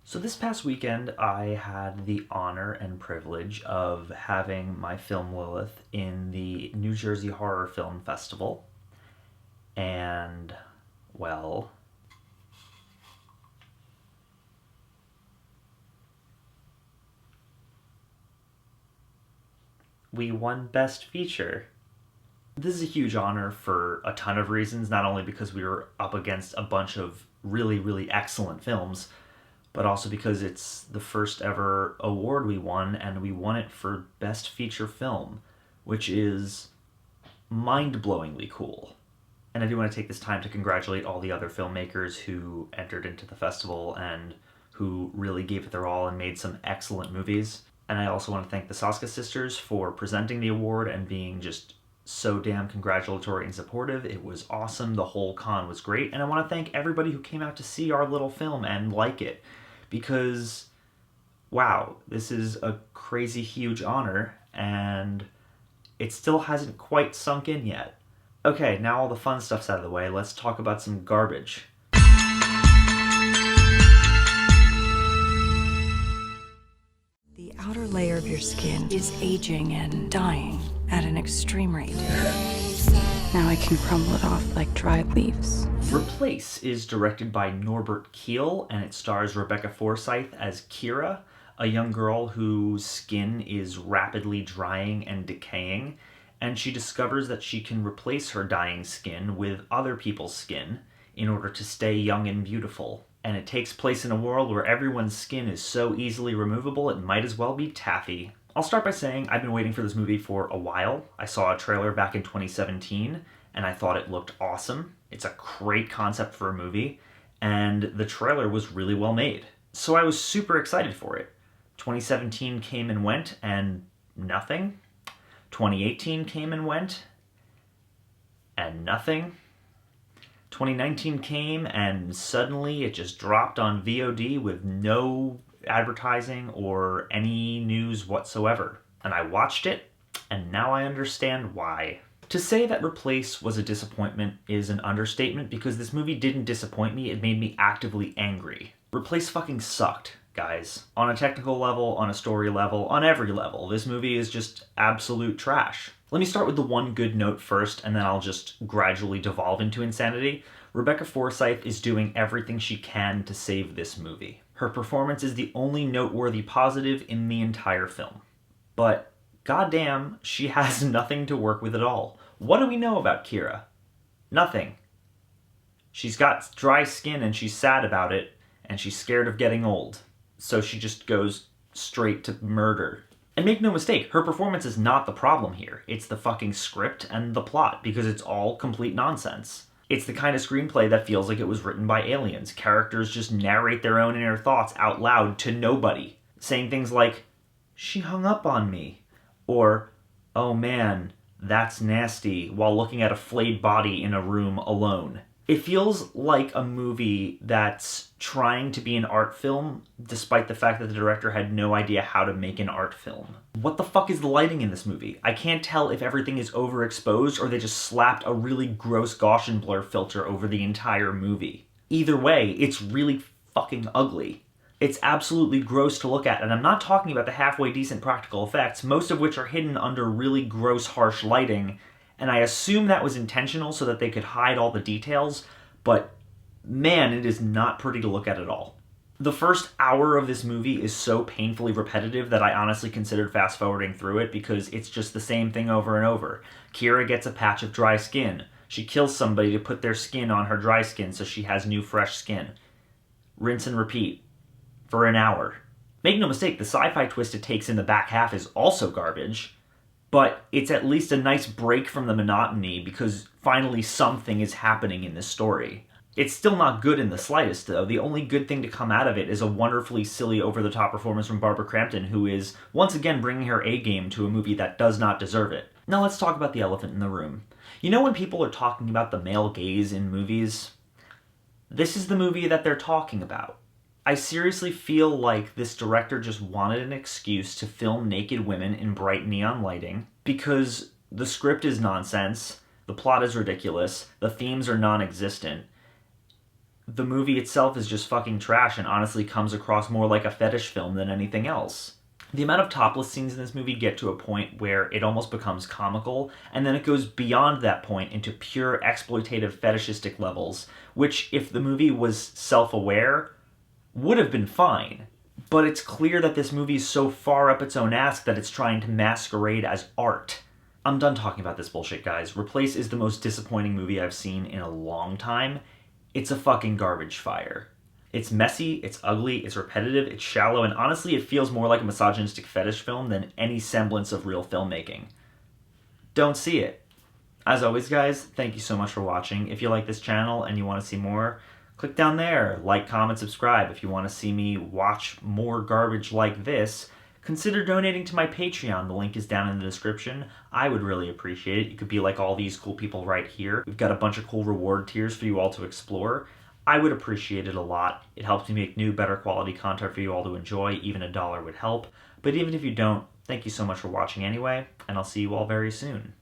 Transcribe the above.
So this past weekend, I had the honor and privilege of having my film Lilith in the New Jersey Horror Film Festival. And, well, we won Best Feature. This is a huge honor for a ton of reasons, not only because we were up against a bunch of really, really excellent films, but also because it's the first ever award we won, and we won it for Best Feature Film, which is mind-blowingly cool. And I do want to take this time to congratulate all the other filmmakers who entered into the festival and who really gave it their all and made some excellent movies. And I also want to thank the Saska sisters for presenting the award and being just so damn congratulatory and supportive. It was awesome. The whole con was great. And I want to thank everybody who came out to see our little film and like it. Because, wow, this is a crazy huge honor, and it still hasn't quite sunk in yet. Okay, now all the fun stuff's out of the way, let's talk about some garbage. The outer layer of your skin is aging and dying at an extreme rate. Now I can crumble it off like dried leaves. Replace is directed by Norbert Keel, and it stars Rebecca Forsyth as Kira, a young girl whose skin is rapidly drying and decaying, and she discovers that she can replace her dying skin with other people's skin in order to stay young and beautiful. And it takes place in a world where everyone's skin is so easily removable it might as well be taffy. I'll start by saying I've been waiting for this movie for a while. I saw a trailer back in 2017, and I thought it looked awesome. It's a great concept for a movie, and the trailer was really well made. So I was super excited for it. 2017 came and went, and nothing. 2018 came and went, and nothing. 2019 came, and suddenly it just dropped on VOD with no advertising or any news whatsoever. And I watched it, and now I understand why. To say that Replace was a disappointment is an understatement, because this movie didn't disappoint me, it made me actively angry. Replace fucking sucked, guys. On a technical level, on a story level, on every level. This movie is just absolute trash. Let me start with the one good note first, and then I'll just gradually devolve into insanity. Rebecca Forsyth is doing everything she can to save this movie. Her performance is the only noteworthy positive in the entire film. But goddamn, she has nothing to work with at all. What do we know about Kira? Nothing. She's got dry skin and she's sad about it, and she's scared of getting old. So she just goes straight to murder. And make no mistake, her performance is not the problem here. It's the fucking script and the plot, because it's all complete nonsense. It's the kind of screenplay that feels like it was written by aliens. Characters just narrate their own inner thoughts out loud to nobody, saying things like, "She hung up on me," or, "Oh man, that's nasty," while looking at a flayed body in a room alone. It feels like a movie that's trying to be an art film, despite the fact that the director had no idea how to make an art film. What the fuck is the lighting in this movie? I can't tell if everything is overexposed or they just slapped a really gross Gaussian blur filter over the entire movie. Either way, it's really fucking ugly. It's absolutely gross to look at, and I'm not talking about the halfway decent practical effects, most of which are hidden under really gross, harsh lighting, and I assume that was intentional so that they could hide all the details, but man, it is not pretty to look at all. The first hour of this movie is so painfully repetitive that I honestly considered fast-forwarding through it, because it's just the same thing over and over. Kira gets a patch of dry skin. She kills somebody to put their skin on her dry skin so she has new fresh skin. Rinse and repeat. For an hour. Make no mistake, the sci-fi twist it takes in the back half is also garbage, but it's at least a nice break from the monotony, because finally something is happening in this story. It's still not good in the slightest, though. The only good thing to come out of it is a wonderfully silly, over-the-top performance from Barbara Crampton, who is once again bringing her A-game to a movie that does not deserve it. Now let's talk about the elephant in the room. You know when people are talking about the male gaze in movies? This is the movie that they're talking about. I seriously feel like this director just wanted an excuse to film naked women in bright neon lighting, because the script is nonsense, the plot is ridiculous, the themes are non-existent, The movie itself is just fucking trash and honestly comes across more like a fetish film than anything else. The amount of topless scenes in this movie get to a point where it almost becomes comical, and then it goes beyond that point into pure exploitative fetishistic levels, which, if the movie was self-aware, would have been fine. But it's clear that this movie is so far up its own ass that it's trying to masquerade as art. I'm done talking about this bullshit, guys. Replace is the most disappointing movie I've seen in a long time. It's a fucking garbage fire. It's messy, it's ugly, it's repetitive, it's shallow, and honestly it feels more like a misogynistic fetish film than any semblance of real filmmaking. Don't see it. As always, guys, thank you so much for watching. If you like this channel and you want to see more, click down there. Like, comment, subscribe. If you want to see me watch more garbage like this, consider donating to my Patreon. The link is down in the description. I would really appreciate it. You could be like all these cool people right here. We've got a bunch of cool reward tiers for you all to explore. I would appreciate it a lot. It helps me make new, better quality content for you all to enjoy. Even $1 would help. But even if you don't, thank you so much for watching anyway, and I'll see you all very soon.